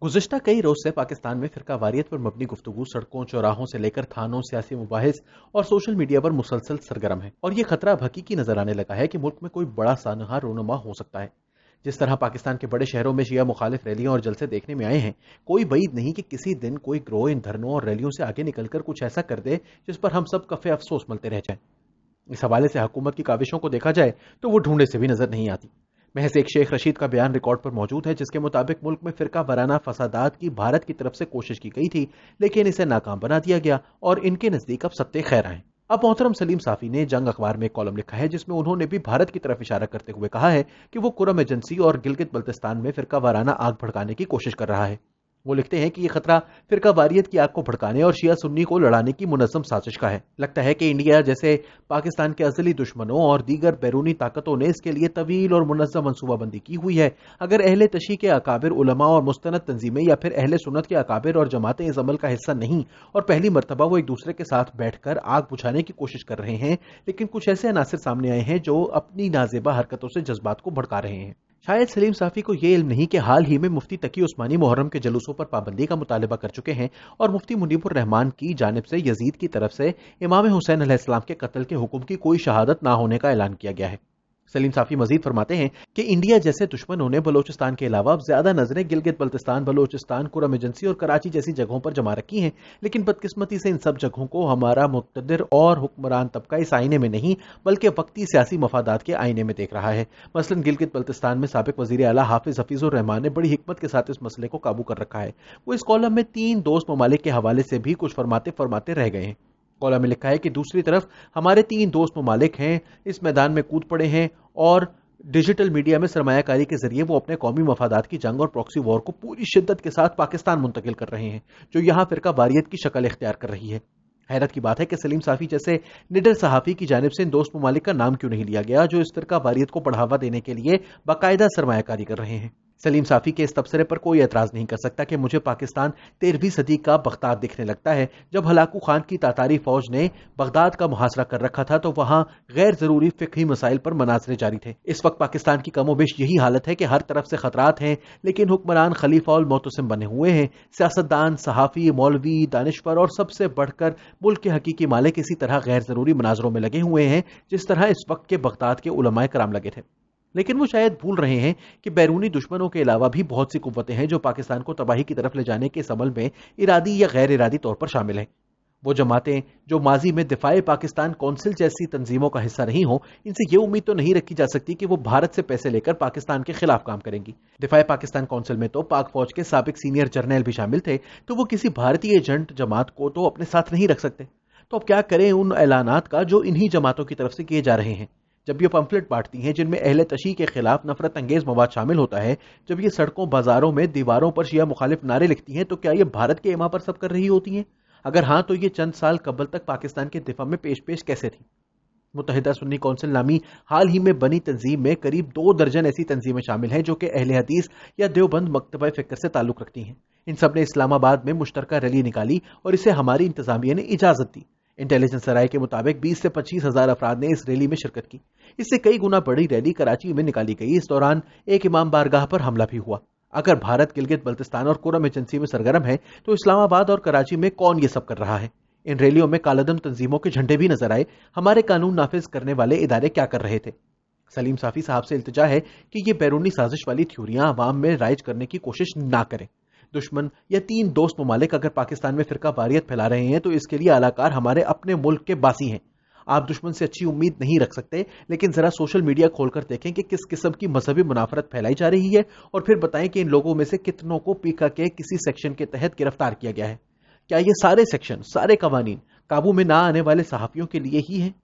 गुज़िश्ता कई रोज से पाकिस्तान में फिरका वारियत पर मबनी गुफ्तगू सड़कों चौराहों से लेकर थानों सियासी मुबाहिस और सोशल मीडिया पर मुसलसल सरगर्म है और ये खतरा अब हकीकी नजर आने लगा है कि मुल्क में कोई बड़ा सानहा रोनुमा हो सकता है। जिस तरह पाकिस्तान के बड़े शहरों में शिया मुखालिफ रैलियां और जलसे देखने में आए हैं, कोई बईद नहीं कि किसी दिन कोई ग्रोह इन धरनों और रैलियों से आगे निकलकर कुछ ऐसा कर दे जिस पर हम सब कफे अफसोस मलते रह जाएं। इस हवाले से हुकूमत की काविशों को देखा जाए तो वो ढूंढे से भी नजर नहीं आती। महज एक शेख रशीद का बयान रिकॉर्ड पर मौजूद है जिसके मुताबिक मुल्क में फिरका वाराना फसादात की भारत की तरफ से कोशिश की गई थी, लेकिन इसे नाकाम बना दिया गया और इनके नजदीक अब सत्ते खैर आए। अब मोहतरम सलीम साफी ने जंग अखबार में एक कॉलम लिखा है जिसमें उन्होंने भी भारत की तरफ इशारा करते हुए कहा है कि वो कुरम एजेंसी और गिलगित बल्तिस्तान में फिरका वाराना आग भड़काने की कोशिश कर रहा है। वो लिखते हैं कि ये खतरा फिरका वारियत की आग को भड़काने और शिया सुन्नी को लड़ाने की मुनज़्ज़म साजिश का है। लगता है कि इंडिया जैसे पाकिस्तान के अज़ली दुश्मनों और दीगर बैरूनी ताकतों ने इसके लिए तवील और मुनज़्ज़म मनसूबाबंदी की हुई है। अगर अहले तशी के अकाबिर उलमा और मुस्तनद तंजीमें या फिर अहले सुन्नत के अकाबिर और जमातें इस अमल का हिस्सा नहीं और पहली मरतबा वो एक दूसरे के साथ बैठकर आग बुझाने की कोशिश कर रहे हैं, लेकिन कुछ ऐसे अनासिर सामने आए हैं जो अपनी नाजेबा हरकतों से जज्बात को भड़का रहे हैं। शायद सलीम साफी को यह इल्म नहीं कि हाल ही में मुफ्ती तकी उस्मानी मुहर्रम के जलूसों पर पाबंदी का मुतालबा कर चुके हैं और मुफ्ती मुनीबुर रहमान की जानिब से यजीद की तरफ से इमाम हुसैन अलैहिस्सलाम के कत्ल के हुक्म की कोई शहादत ना होने का ऐलान किया गया है। सलीम साफी मजीद फरमाते हैं कि इंडिया जैसे दुश्मनों ने बलोचिस्तान के अलावा अब ज्यादा नजरें गिलगित बल्तिस्तान, बलोचिस्तान, कुरम एजेंसी और कराची जैसी जगहों पर जमा रखी हैं, लेकिन बदकिस्मती से इन सब जगहों को हमारा मुक्तदिर और हुक्मरान तबका इस आईने में नहीं बल्कि वक्ती सियासी मफादात के आईने में देख रहा है। मसलन गिलगित बल्तिस्तान में साबिक वजीर आला हाफिज हफीजुर रहमान ने बड़ी हिकमत के साथ इस मसले को काबू कर रखा है। वो इस कॉलम में 3 दोस्त ममालिक के हवाले से भी कुछ फरमाते फरमाते रह गए हैं। कॉलम में लिखा है कि दूसरी तरफ हमारे 3 दोस्त ममालिक हैं, इस मैदान में कूद पड़े हैं और डिजिटल मीडिया में सरमायाकारी के जरिए वो अपने कौमी मफादात की जंग और प्रॉक्सी वॉर को पूरी शिद्दत के साथ पाकिस्तान मुंतकिल कर रहे हैं, जो यहाँ फिरका वारियत की शक्ल इख्तियार कर रही है। हैरत की बात है कि सलीम साफी जैसे निडर सहाफी की जानिब से इन दोस्त ममालिक का नाम क्यों नहीं लिया गया जो इस फिरका वारियत को बढ़ावा देने के लिए बाकायदा सरमायाकारी कर रहे हैं। सलीम साफी के इस तबसरे पर कोई एतराज नहीं कर सकता कि मुझे पाकिस्तान 13वीं सदी का बगदाद दिखने लगता है। जब हलाकू खान की तातारी फौज ने बगदाद का मुहासरा कर रखा था तो वहां गैर जरूरी फिक्ही मसाइल पर मनाजरे जारी थे। इस वक्त पाकिस्तान की कमोबेश यही हालत है कि हर तरफ से खतरात हैं, लेकिन हुक्मरान खलीफा और मोतसिम बने हुए हैं। सियासतदान, सहाफी, मौलवी, दानिशवर और सबसे बढ़कर मुल्क के हकीकी मालिक इसी तरह गैर जरूरी मनाजरों में लगे हुए हैं जिस तरह इस वक्त के बगदाद के उलमाए कराम लगे थे। लेकिन वो शायद भूल रहे हैं कि बैरूनी दुश्मनों के अलावा भी बहुत सी कुव्वतें हैं जो पाकिस्तान को तबाही की तरफ ले जाने के इस अमल में इरादी या गैर इरादी तौर पर शामिल हैं। वो जमातें जो माजी में दिफाए पाकिस्तान कौंसिल जैसी तंजीमों का हिस्सा नहीं हो, इनसे ये उम्मीद तो नहीं रखी जा सकती कि वो भारत से पैसे लेकर पाकिस्तान के खिलाफ काम करेंगी। दिफाए पाकिस्तान कौंसिल में तो पाक फौज के साबिक सीनियर जर्नल भी शामिल थे, तो वो किसी भारतीय एजेंट जमात को तो अपने साथ नहीं रख सकते। तो अब क्या करें उन ऐलानात का जो इन्हीं जमातों की तरफ से किए जा रहे हैं। जब ये पंफलेट बांटती हैं जिनमें अहले तशी के खिलाफ नफरत अंगेज मवाद शामिल होता है, जब ये सड़कों बाजारों में दीवारों पर शिया मुखालिफ नारे लिखती हैं, तो क्या ये भारत के इमा पर सब कर रही होती हैं? अगर हाँ, तो ये चंद साल कबल तक पाकिस्तान के दिफा में पेश कैसे थी? मुत्तहिदा सुन्नी कौंसिल नामी हाल ही में बनी तंजीम में करीब 2 दर्जन ऐसी तंजीमें शामिल हैं जो कि अहले हदीस या देवबंद मकतबा फिक्र से ताल्लुक रखती हैं। इन सब ने इस्लामाबाद में मुश्तरका रैली निकाली और इसे हमारी इंतजामिया ने इजाजत दी। इंटेलिजेंस सराय के मुताबिक 20 से 25 हजार अफराद ने इस रैली में शिरकत की। इससे कई गुना बड़ी रैली कराची में निकाली गई। इस दौरान एक इमाम बारगाह पर हमला भी हुआ। अगर भारत गिलगित बल्तिस्तान और कुरम एजेंसी में सरगर्म है तो इस्लामाबाद और कराची में कौन ये सब कर रहा है? इन रैलियों में कालादम तंजीमों के झंडे भी नजर आए। हमारे कानून नाफिज करने वाले इदारे क्या कर रहे थे? सलीम साफी साहब से इल्तिजा है कि ये बैरूनी साजिश वाली थ्योरियां अवाम में राइज करने की कोशिश ना करें। दुश्मन या 3 दोस्त ममालिक अगर पाकिस्तान में फिरका वारियत फैला रहे हैं तो इसके लिए अलाकार हमारे अपने मुल्क के बासी हैं। आप दुश्मन से अच्छी उम्मीद नहीं रख सकते, लेकिन जरा सोशल मीडिया खोलकर देखें कि किस किस्म की मजहबी मुनाफरत फैलाई जा रही है और फिर बताएं कि इन लोगों में से कितनों को पीका के किसी सेक्शन के तहत गिरफ्तार किया गया है। क्या ये सारे सेक्शन, सारे कवानीन काबू में ना आने वाले सहाफियों के लिए ही हैं?